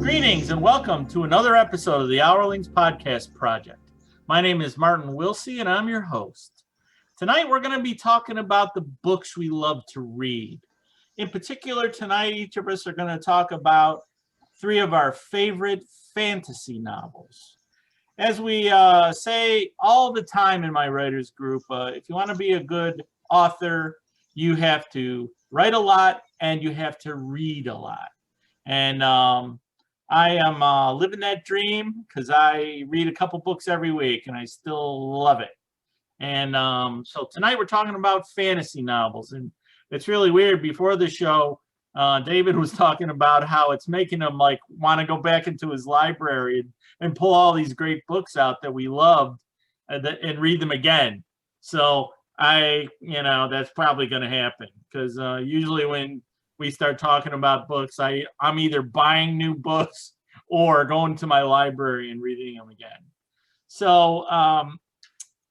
Greetings and welcome to another episode of the Hourlings podcast project. My name is Martin Wilsey and I'm your host. Tonight we're going to be talking about the books we love to read. In particular, tonight each of us are going to talk about three of our favorite fantasy novels. As we say all the time in my writers group, if you want to be a good author, you have to write a lot and you have to read a lot. And I am living that dream because I read a couple books every week and I still love it. And so tonight we're talking about fantasy novels. And it's really weird. Before the show, David was talking about how it's making him like want to go back into his library and pull all these great books out that we loved and read them again. So that's probably going to happen because usually when we start talking about books, I'm either buying new books or going to my library and reading them again. So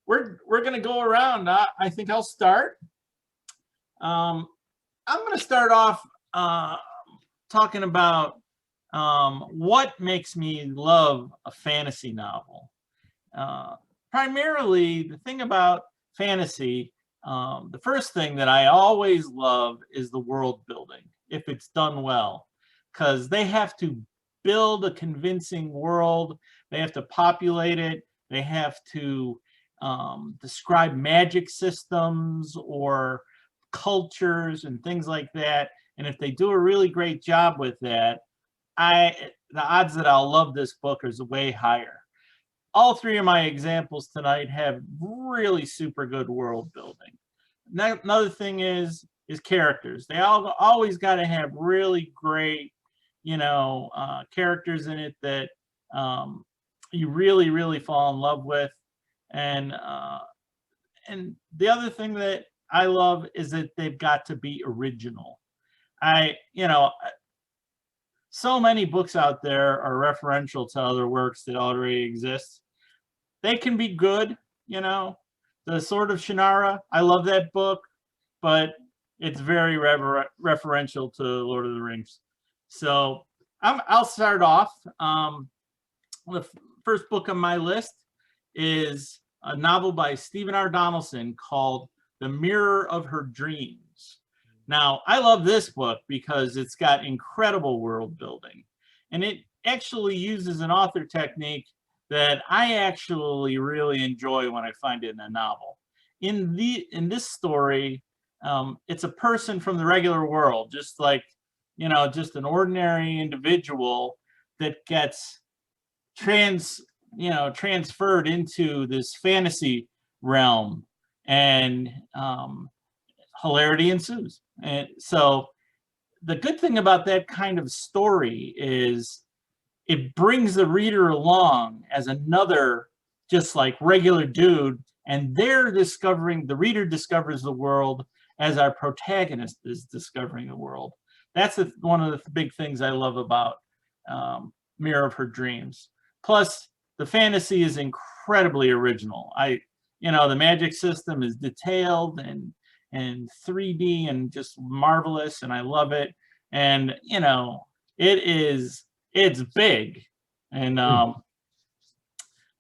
we're going to go around. I think I'll start. I'm going to start off talking about what makes me love a fantasy novel. Primarily, the thing about fantasy, the first thing that I always love is the world building, if it's done well, because they have to build a convincing world. They have to populate it. They have to describe magic systems or cultures and things like that. And if they do a really great job with that, the odds that I'll love this book is way higher. All three of my examples tonight have really super good world building. Another thing is characters. They always got to have really great, characters in it that you really, really fall in love with. And the other thing that I love is that they've got to be original. So many books out there are referential to other works that already exist. They can be good, The Sword of Shannara, I love that book, but it's very referential to Lord of the Rings. So I'll start off. The first book on my list is a novel by Stephen R. Donaldson called The Mirror of Her Dreams. Now, I love this book because it's got incredible world building, and it actually uses an author technique that I actually really enjoy when I find it in a novel. In this story, it's a person from the regular world, just like, just an ordinary individual that gets transferred into this fantasy realm, and hilarity ensues. And so the good thing about that kind of story is it brings the reader along as another just like regular dude, and the reader discovers the world as our protagonist is discovering the world. That's one of the big things I love about Mirror of Her Dreams. Plus, the fantasy is incredibly original. The magic system is detailed and 3D and just marvelous, and I love it. And it's big, and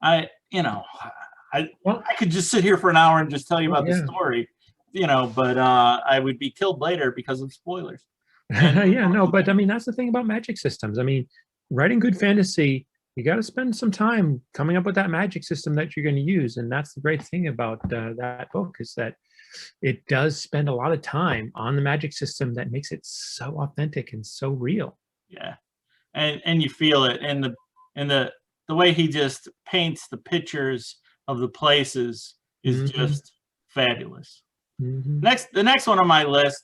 I could just sit here for an hour and just tell you about the story, but I would be killed later because of spoilers. But I mean, that's the thing about magic systems. I mean, writing good fantasy, you got to spend some time coming up with that magic system that you're going to use. And that's the great thing about that book, is that it does spend a lot of time on the magic system that makes it so authentic and so real. Yeah. And you feel it. And the way he just paints the pictures of the places is just fabulous. The next one on my list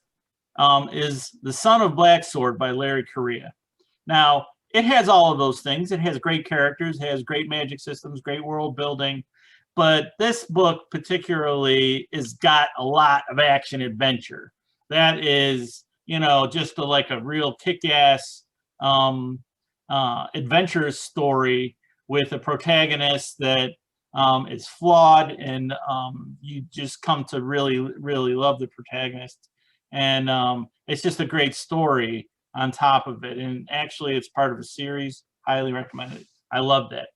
is The Son of Black Sword by Larry Correia. Now, it has all of those things. It has great characters, has great magic systems, great world building. But this book particularly has got a lot of action adventure. That is, just like a real kick-ass adventurous story with a protagonist that is flawed, and you just come to really, really love the protagonist. And it's just a great story on top of it. And actually, it's part of a series. Highly recommended. I love that.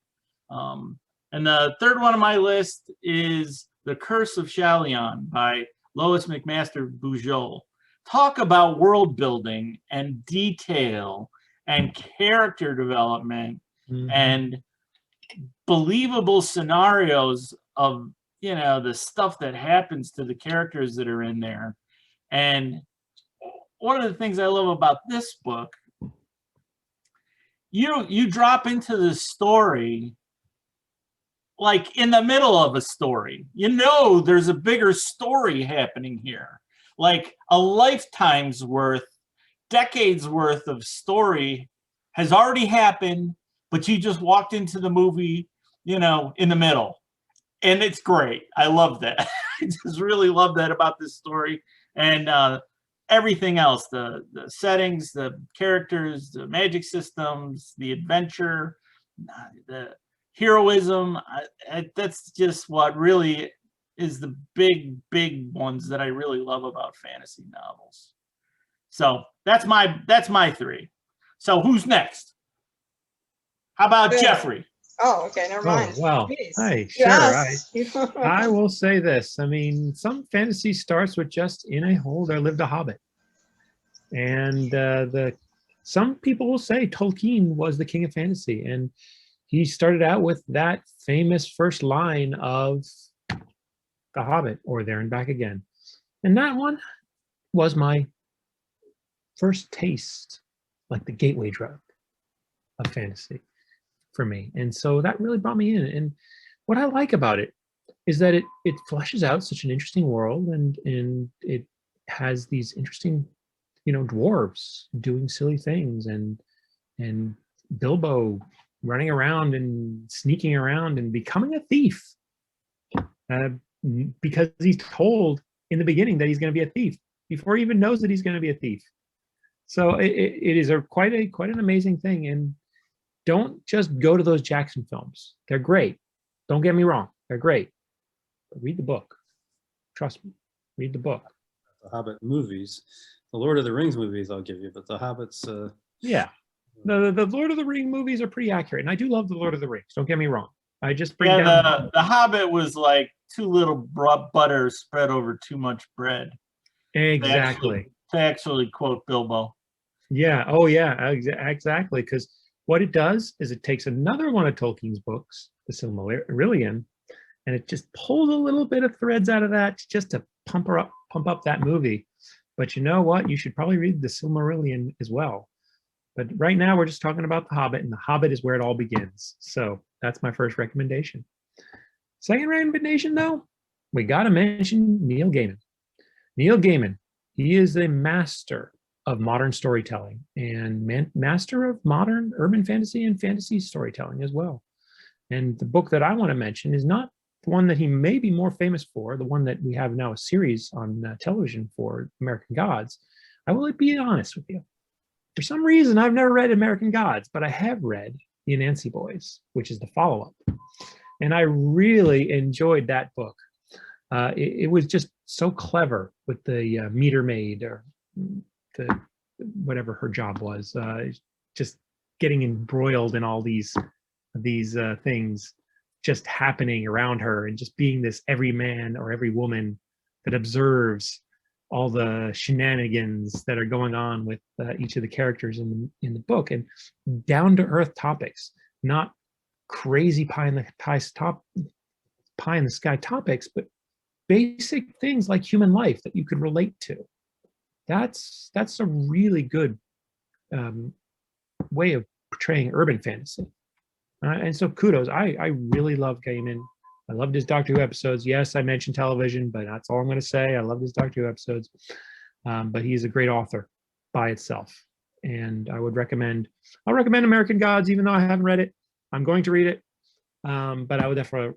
And the third one on my list is The Curse of Shalion by Lois McMaster Bujold. Talk about world building and detail and character development and believable scenarios of, you know, the stuff that happens to the characters that are in there. And one of the things I love about this book, you drop into the story like in the middle of a story. You know there's a bigger story happening here. Like a lifetime's worth, decades worth of story has already happened, but you just walked into the movie, you know, in the middle. And it's great. I love that. I just really love that about this story. And everything else, the settings, the characters, the magic systems, the adventure, the heroism, that's just what really is the big ones that I really love about fantasy novels. So that's my three. So who's next? How about Jeffrey? Oh, okay, never mind. Oh, well, Please. hey, Yes. sure. I will say this. I mean, some fantasy starts with just in a hole there lived a hobbit. And some people will say Tolkien was the king of fantasy. And he started out with that famous first line of The Hobbit, or There and Back Again. And that one was my first taste, like the gateway drug of fantasy for me. And so that really brought me in. And what I like about it is that it fleshes out such an interesting world, and it has these interesting, you know, dwarves doing silly things, and Bilbo running around and sneaking around and becoming a thief because he's told in the beginning that he's going to be a thief before he even knows that he's going to be a thief. So it is quite an amazing thing. And don't just go to those Jackson films. They're great. Don't get me wrong. They're great. But read the book. Trust me. Read the book. The Hobbit movies. The Lord of the Rings movies I'll give you, but the Hobbits... Yeah. The Lord of the Rings movies are pretty accurate. And I do love the Lord of the Rings. Don't get me wrong. I just bring down... The Hobbit was like too little butter spread over too much bread. Exactly. To actually quote Bilbo. Yeah. Oh, yeah. Exactly. Because what it does is it takes another one of Tolkien's books, the Silmarillion, and it just pulls a little bit of threads out of that just to pump up that movie. But you know what? You should probably read the Silmarillion as well. But right now we're just talking about The Hobbit, and The Hobbit is where it all begins. So that's my first recommendation. Second recommendation, though, we got to mention Neil Gaiman. Neil Gaiman, he is a master of modern storytelling and master of modern urban fantasy and fantasy storytelling as well. And the book that I want to mention is not the one that he may be more famous for, the one that we have now a series on television for, American Gods. I will be honest with you. For some reason, I've never read American Gods, but I have read The Anansi Boys, which is the follow-up. And I really enjoyed that book. It was just so clever with the meter maid, or the whatever her job was, just getting embroiled in all these things just happening around her, and just being this every man or every woman that observes all the shenanigans that are going on with each of the characters in the book, and down to earth topics, not crazy pie in the sky topics, but basic things like human life that you could relate to. That's a really good way of portraying urban fantasy. And so kudos. I really love Gaiman. I loved his Doctor Who episodes. Yes, I mentioned television, but that's all I'm going to say. I loved his Doctor Who episodes. But he's a great author by itself. And I'll recommend American Gods, even though I haven't read it. I'm going to read it. But I would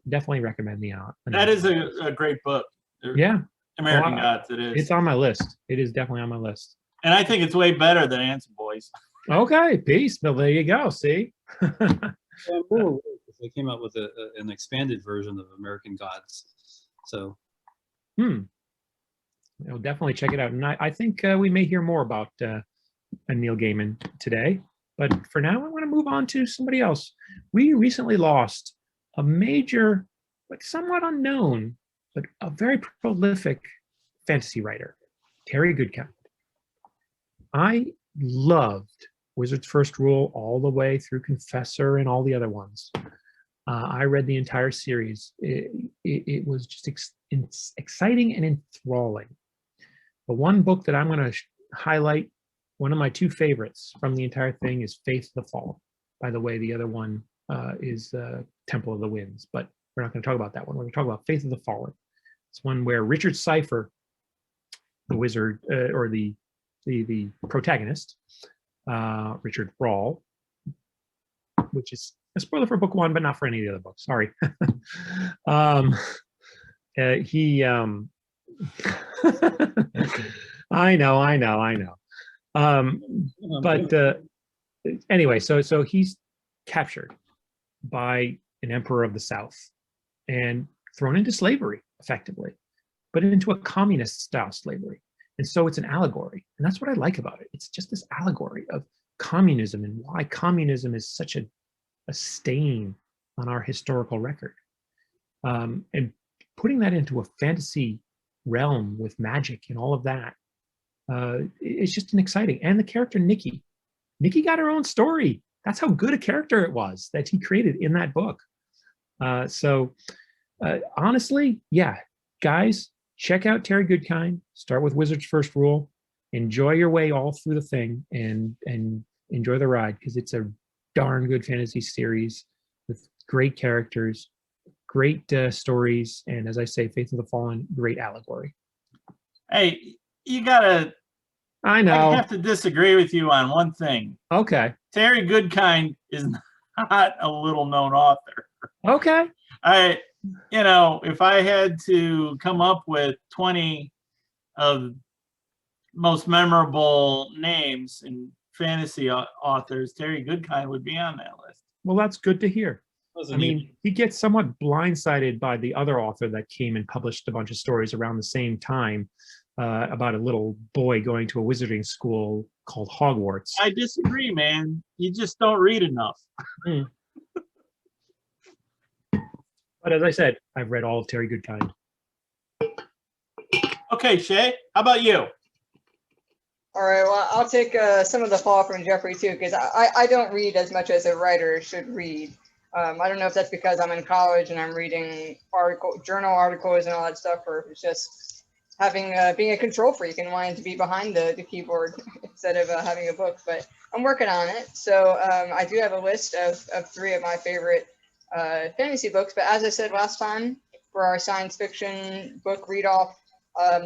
definitely recommend the That is a great book. Yeah. American Gods, it is. It's on my list. It is definitely on my list. And I think it's way better than Anansi Boys. Okay, peace. Well, there you go. See? They came out with an expanded version of American Gods. So, I'll definitely check it out. And I think we may hear more about and Neil Gaiman today. But for now, I want to move on to somebody else. We recently lost a major, but somewhat unknown, but a very prolific fantasy writer, Terry Goodkind. I loved Wizard's First Rule all the way through Confessor and all the other ones. I read the entire series. It was just exciting and enthralling. The one book that I'm going to highlight, one of my two favorites from the entire thing, is Faith of the Fallen. By the way, the other one is Temple of the Winds, but we're not going to talk about that one. We're going to talk about Faith of the Fallen. It's one where Richard Cypher, the wizard, or the protagonist, Richard Rawl, which is a spoiler for book one, but not for any of the other books. Sorry. I know. But anyway, so he's captured by an emperor of the South and thrown into slavery, effectively, but into a communist style slavery. And so it's an allegory. And that's what I like about it. It's just this allegory of communism and why communism is such a stain on our historical record. And putting that into a fantasy realm with magic and all of that, it's just an exciting. And the character Nikki got her own story. That's how good a character it was that he created in that book. Honestly, yeah, guys, check out Terry Goodkind. Start with Wizard's First Rule. Enjoy your way all through the thing and enjoy the ride, because it's a darn good fantasy series with great characters, great stories, and as I say, Faith of the Fallen, great allegory. Hey, you gotta. I know. I have to disagree with you on one thing. Okay. Terry Goodkind is not a little known author. Okay. If I had to come up with 20 of most memorable names in fantasy authors, Terry Goodkind would be on that list. Well, that's good to hear. I mean, he gets somewhat blindsided by the other author that came and published a bunch of stories around the same time about a little boy going to a wizarding school called Hogwarts. I disagree, man. You just don't read enough. But as I said, I've read all of Terry Goodkind. Okay, Shay, how about you? All right, well, I'll take some of the fall from Jeffrey too, because I don't read as much as a writer should read. I don't know if that's because I'm in college and I'm reading journal articles and all that stuff, or if it's just having being a control freak and wanting to be behind the keyboard instead of having a book. But I'm working on it. So I do have a list of 3 of my favorite fantasy books. But as I said last time, for our science fiction book read off,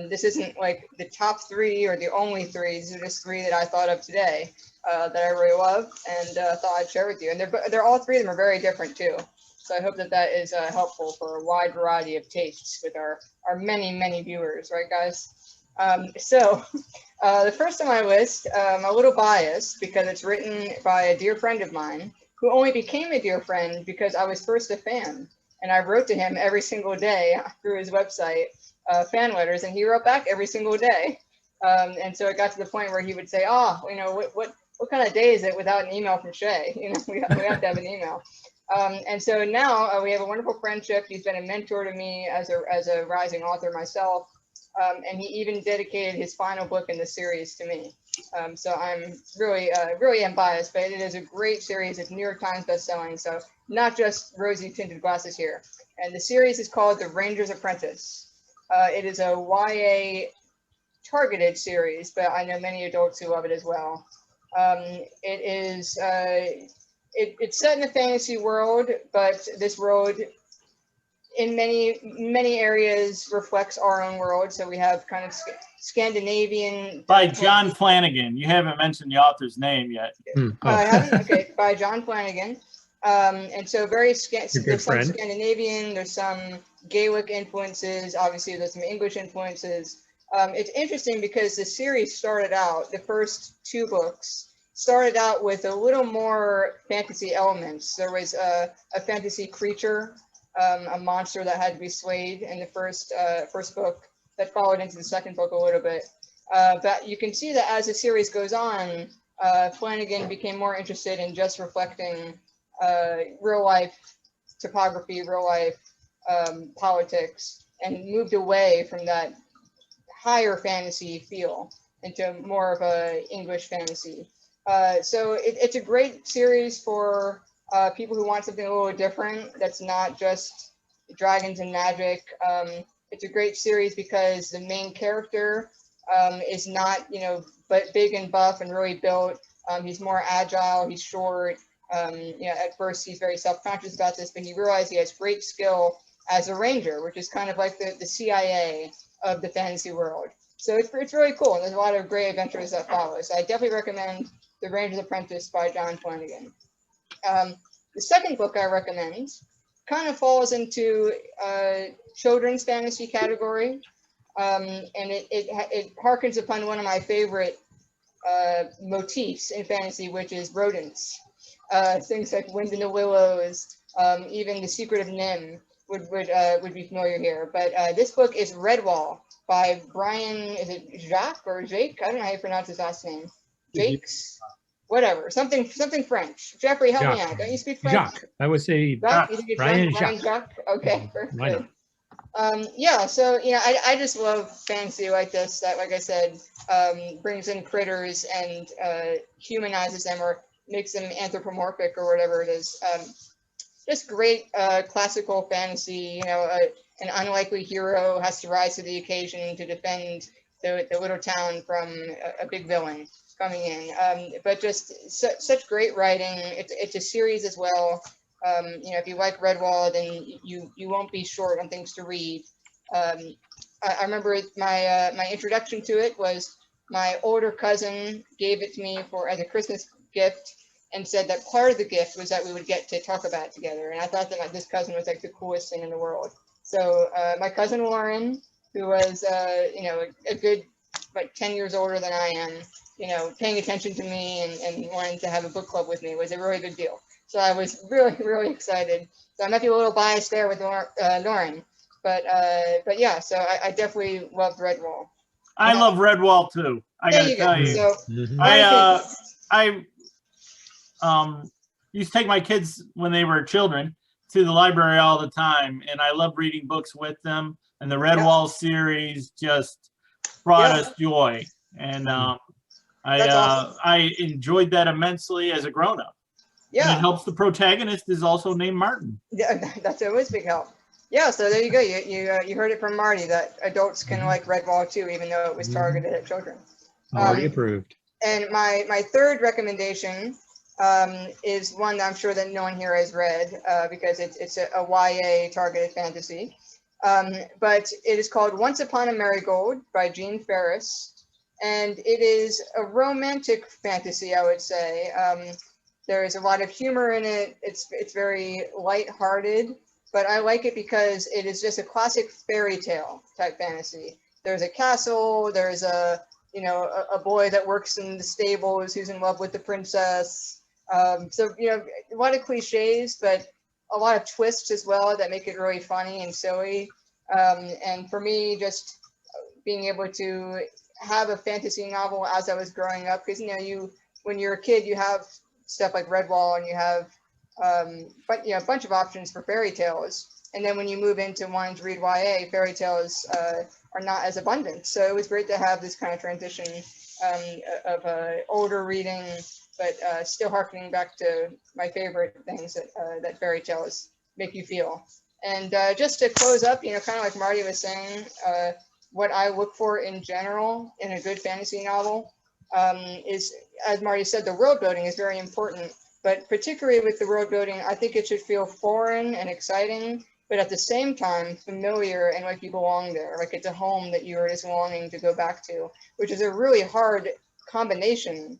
this isn't like the top 3 or the only 3. These are just 3 that I thought of today that I really love and thought I'd share with you. And they're all 3 of them are very different too. So I hope that is helpful for a wide variety of tastes with our many viewers, right, guys? The first on my list, a little biased because it's written by a dear friend of mine who only became a dear friend because I was first a fan. And I wrote to him every single day through his website, fan letters, and he wrote back every single day. And so it got to the point where he would say, what kind of day is it without an email from Shay? We have to have an email. And so now we have a wonderful friendship. He's been a mentor to me as a rising author myself. And he even dedicated his final book in the series to me. So I'm really am biased, but it is a great series. It's New York Times bestselling. So not just rosy tinted glasses here. And the series is called The Ranger's Apprentice. It is a YA targeted series, but I know many adults who love it as well. It's set in a fantasy world, but this world in many areas reflects our own world. So we have kind of Scandinavian. By John Flanagan. You haven't mentioned the author's name yet. I haven't. Okay, by John Flanagan. And so there's some Scandinavian, there's some Gaelic influences, obviously there's some English influences. It's interesting because the series started out, the first 2 books started out with a little more fantasy elements. There was a fantasy creature, a monster that had to be slayed in the first book that followed into the second book a little bit. But you can see that as the series goes on, Flanagan became more interested in just reflecting real life topography, real life politics, and moved away from that higher fantasy feel into more of a English fantasy. So it's a great series for people who want something a little different that's not just dragons and magic. It's a great series because the main character is not, but big and buff and really built. He's more agile, he's short. At first he's very self-conscious about this, but he realized he has great skill as a ranger, which is kind of like the CIA of the fantasy world. So it's really cool. And there's a lot of great adventures that follow. So I definitely recommend The Ranger's Apprentice by John Flanagan. The second book I recommend kind of falls into children's fantasy category. And it harkens upon one of my favorite motifs in fantasy, which is rodents. Things like Wind in the Willows, even The Secret of Nim would be familiar here. But this book is Redwall by Brian, is it Jacques or Jake? I don't know how you pronounce his last name. Jake's, whatever, something French. Jeffrey, help me out. Don't you speak French? Jacques. I would say Jacques? You think it's Brian Brian Jacques. Okay, very Why good. not? Yeah, so I just love fantasy like this that, like I said, brings in critters and humanizes them or makes them anthropomorphic or whatever it is. Just great classical fantasy. An unlikely hero has to rise to the occasion to defend the little town from a big villain coming in. But just such great writing. It's a series as well. If you like Redwall, then you won't be short on things to read. I remember my introduction to it was my older cousin gave it to me as a Christmas gift and said that part of the gift was that we would get to talk about it together. And I thought that this cousin was like the coolest thing in the world. So my cousin Lauren, who was a good like 10 years older than I am, paying attention to me and wanting to have a book club with me was a really big deal. So I was really, really excited. So I might be a little biased there with Lauren, but yeah. So I definitely loved Redwall. I love Redwall too. I got to tell you. So I used to take my kids when they were children to the library all the time, and I love reading books with them. And the Redwall series just brought us joy, and awesome. I enjoyed that immensely as a grown-up. Yeah, and it helps the protagonist is also named Martin. Yeah, that's always big help. Yeah, so there you go. You heard it from Marty that adults can like Redwall too, even though it was targeted at children. Already approved. And my third recommendation is one that I'm sure that no one here has read because it's a YA targeted fantasy. But it is called Once Upon a Marigold by Jean Ferris. And it is a romantic fantasy, I would say. There is a lot of humor in it. It's very lighthearted, but I like it because it is just a classic fairy tale type fantasy. There's a castle, there's a boy that works in the stables who's in love with the princess. So a lot of cliches, but a lot of twists as well that make it really funny and silly. And for me, just being able to have a fantasy novel as I was growing up, because when you're a kid, you have stuff like Redwall and you have a bunch of options for fairy tales. And then when you move into wanting to read YA, fairy tales are not as abundant. So it was great to have this kind of transition of older reading, but still harkening back to my favorite things that fairy tales make you feel. And just to close up, kind of like Marty was saying, what I look for in general in a good fantasy novel is, as Marty said, the world building is very important, but particularly with the world building, I think it should feel foreign and exciting, but at the same time familiar and like you belong there, like it's a home that you are just longing to go back to, which is a really hard combination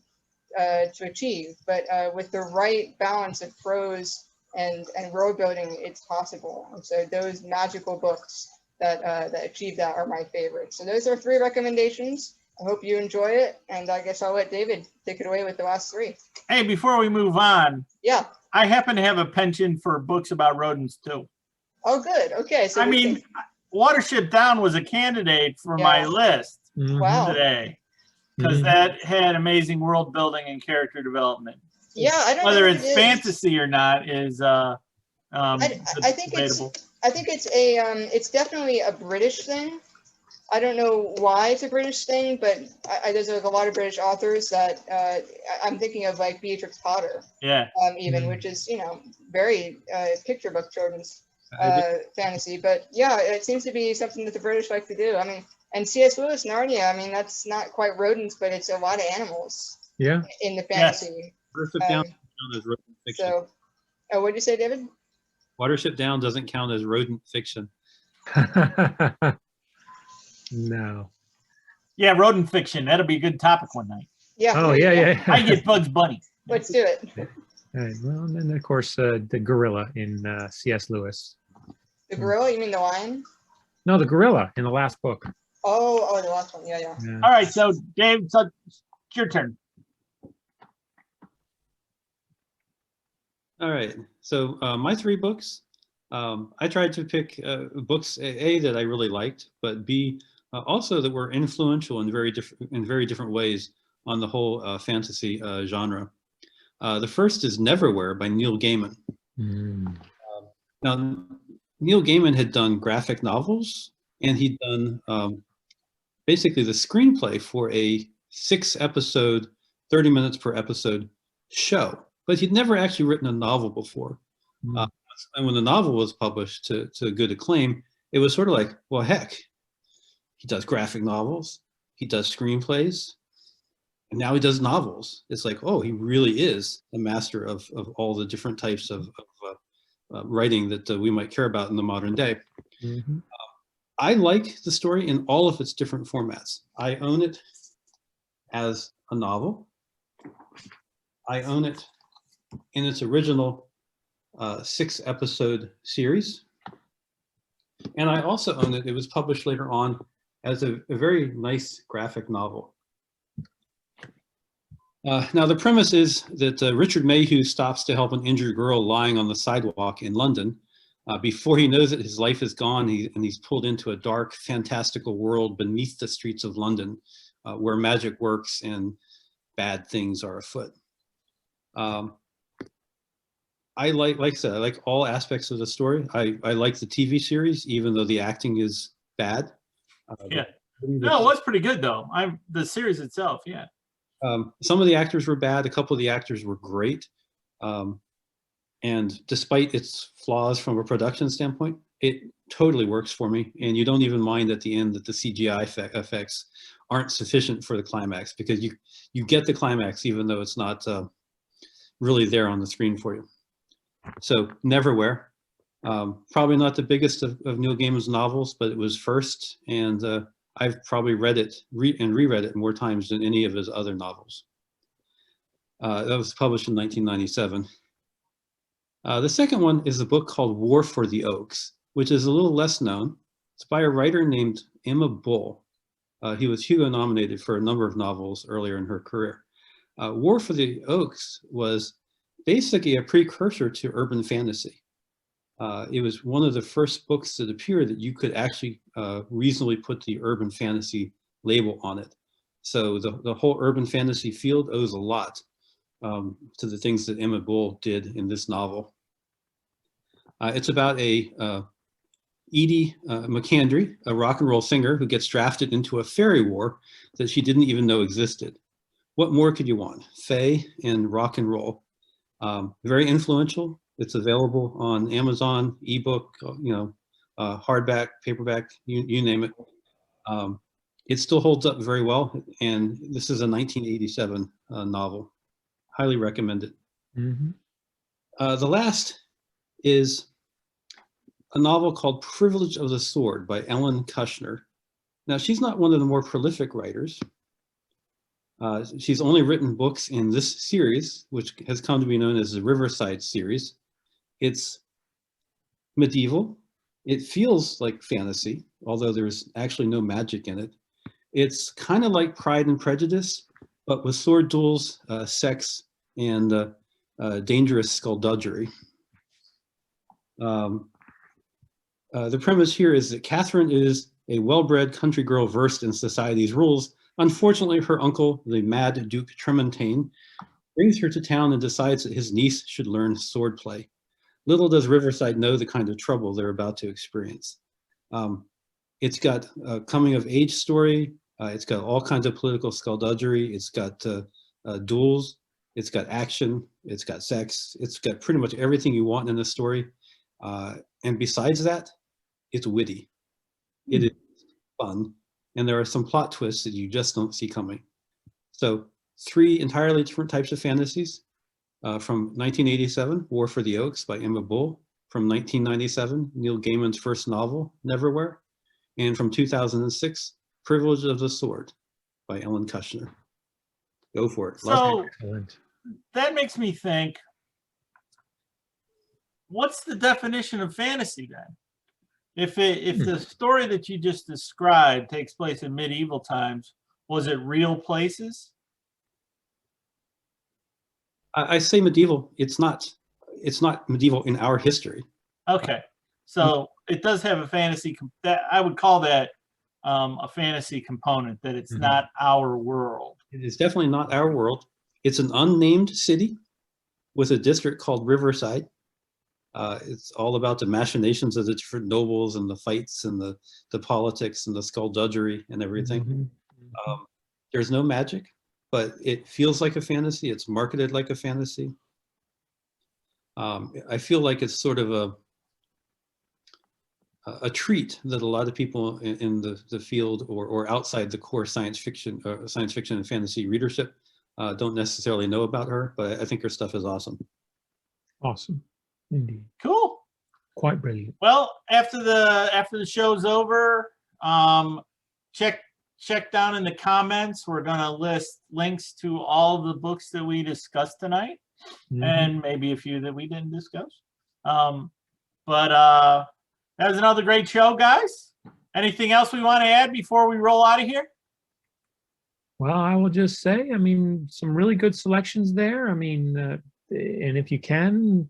to achieve, but with the right balance of prose and world building, it's possible. And so those magical books that achieve that are my favorites. So those are 3 recommendations. I hope you enjoy it, and I guess I'll let David take it away with the last 3. Hey, before we move on, yeah, I happen to have a penchant for books about rodents too. Oh, good. Okay, so Watership Down was a candidate for my list Mhm. Wow. today, because Mhm. that had amazing world building and character development. Yeah, I don't know Whether what it's it is. fantasy or not is I think debatable. it's definitely a British thing. I don't know why it's a British thing, but there's like a lot of British authors that I'm thinking of, like Beatrix Potter, Yeah. even, which is, you know, very picture book children's I fantasy. But yeah, it seems to be something that the British like to do. I mean, and C.S. Lewis, Narnia, I mean, that's not quite rodents, but it's a lot of animals Yeah. in the Yes. fantasy. Watership Down doesn't count as rodent fiction. So, what did you say, David? Watership Down doesn't count as rodent fiction. No. Yeah, rodent fiction. That'll be a good topic one night. Yeah. Oh, there you yeah, go. yeah. I get Bugs Bunny. Let's do it. All right. Well, and then of course the gorilla in C.S. Lewis. The gorilla? You mean the lion? No, the gorilla in the last book. Oh, the last one. Yeah, yeah. Yeah. All right, so Dave, so it's your turn. All right. So my 3 books, I tried to pick books A, that I really liked, but B, also that were influential in very different ways on the whole fantasy genre. The first is Neverwhere by Neil Gaiman. Mm. Now, Neil Gaiman had done graphic novels, and he'd done basically the screenplay for a 6-episode, 30 minutes per episode show. But he'd never actually written a novel before. Mm. And when the novel was published to good acclaim, it was sort of like, well, heck, he does graphic novels, he does screenplays, and now he does novels. It's like, oh, he really is a master of all the different types of writing that we might care about in the modern day. Mhm. I like the story in all of its different formats. I own it as a novel. I own it in its original 6-episode series. And I also own it. It was published later on as a very nice graphic novel. Now, the premise is that Richard Mayhew stops to help an injured girl lying on the sidewalk in London. Before he knows it, his life is gone, and he's pulled into a dark, fantastical world beneath the streets of London, where magic works and bad things are afoot. I like I said, I like all aspects of the story. I like the TV series, even though the acting is bad. Yeah. No, it was pretty good though. The series itself, yeah. Some of the actors were bad. A couple of the actors were great. And despite its flaws from a production standpoint, it totally works for me. And you don't even mind at the end that the CGI effects aren't sufficient for the climax, because you get the climax even though it's not really there on the screen for you. So Neverwhere, probably not the biggest of Neil Gaiman's novels, but it was first, and I've probably read it and reread it more times than any of his other novels. That was published in 1997. The second one is a book called War for the Oaks, which is a little less known. It's by a writer named Emma Bull. He was Hugo nominated for a number of novels earlier in her career. War for the Oaks was basically a precursor to urban fantasy. It was one of the first books that appeared that you could actually reasonably put the urban fantasy label on it. So the whole urban fantasy field owes a lot to the things that Emma Bull did in this novel. It's about a Edie McAndry, a rock and roll singer who gets drafted into a fairy war that she didn't even know existed. What more could you want? Fae and rock and roll. Very influential. It's available on Amazon, ebook, hardback, paperback, you name it. It still holds up very well, and this is a 1987 novel. Highly recommend it. Mm-hmm. The last is a novel called Privilege of the Sword by Ellen Kushner. Now, she's not one of the more prolific writers. She's only written books in this series, which has come to be known as the Riverside series. It's medieval. It feels like fantasy, although there's actually no magic in it. It's kind of like Pride and Prejudice, but with sword duels, sex, and dangerous skullduggery. The premise here is that Catherine is A well-bred country girl versed in society's rules, unfortunately, her uncle, the mad Duke Tremontaine, brings her to town and decides that his niece should learn swordplay. Little does Riverside know the kind of trouble they're about to experience. It's got a coming-of-age story. It's got all kinds of political skullduggery. It's got duels. It's got action. It's got sex. It's got pretty much everything you want in a story. And besides that, it's witty. It is fun. And there are some plot twists that you just don't see coming. So 3 entirely different types of fantasies. From 1987, War for the Oaks by Emma Bull. From 1997, Neil Gaiman's first novel, Neverwhere. And from 2006, Privilege of the Sword by Ellen Kushner. Go for it. So Excellent. that makes me think, what's the definition of fantasy then? If the story that you just described takes place in medieval times, was it real places? I say medieval. It's not medieval in our history. Okay, so it does have a fantasy that I would call that a fantasy component, that it's not our world. It is definitely not our world. It's an unnamed city with a district called Riverside. It's all about the machinations of the different nobles and the fights and the politics and the skullduggery and everything. There's no magic, but it feels like a fantasy. It's marketed like a fantasy. I feel like it's sort of a treat that a lot of people in the field or outside the core science fiction and fantasy readership don't necessarily know about her, but I think her stuff is awesome. Awesome. Indeed. Cool. Quite brilliant. Well, after the show's over, check down in the comments. We're going to list links to all the books that we discussed tonight, and maybe a few that we didn't discuss. But that was another great show, guys. Anything else we want to add before we roll out of here? Well, I will just say, I mean, some really good selections there. I mean, and if you can,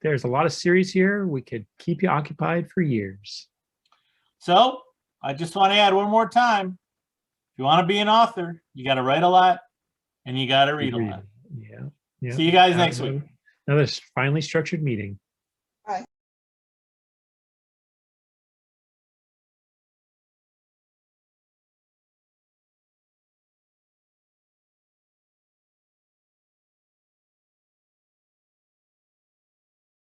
there's a lot of series here. We could keep you occupied for years. So I just want to add one more time. If you want to be an author, you got to write a lot and you got to read a lot. Yeah. See you guys next week. Another finely structured meeting.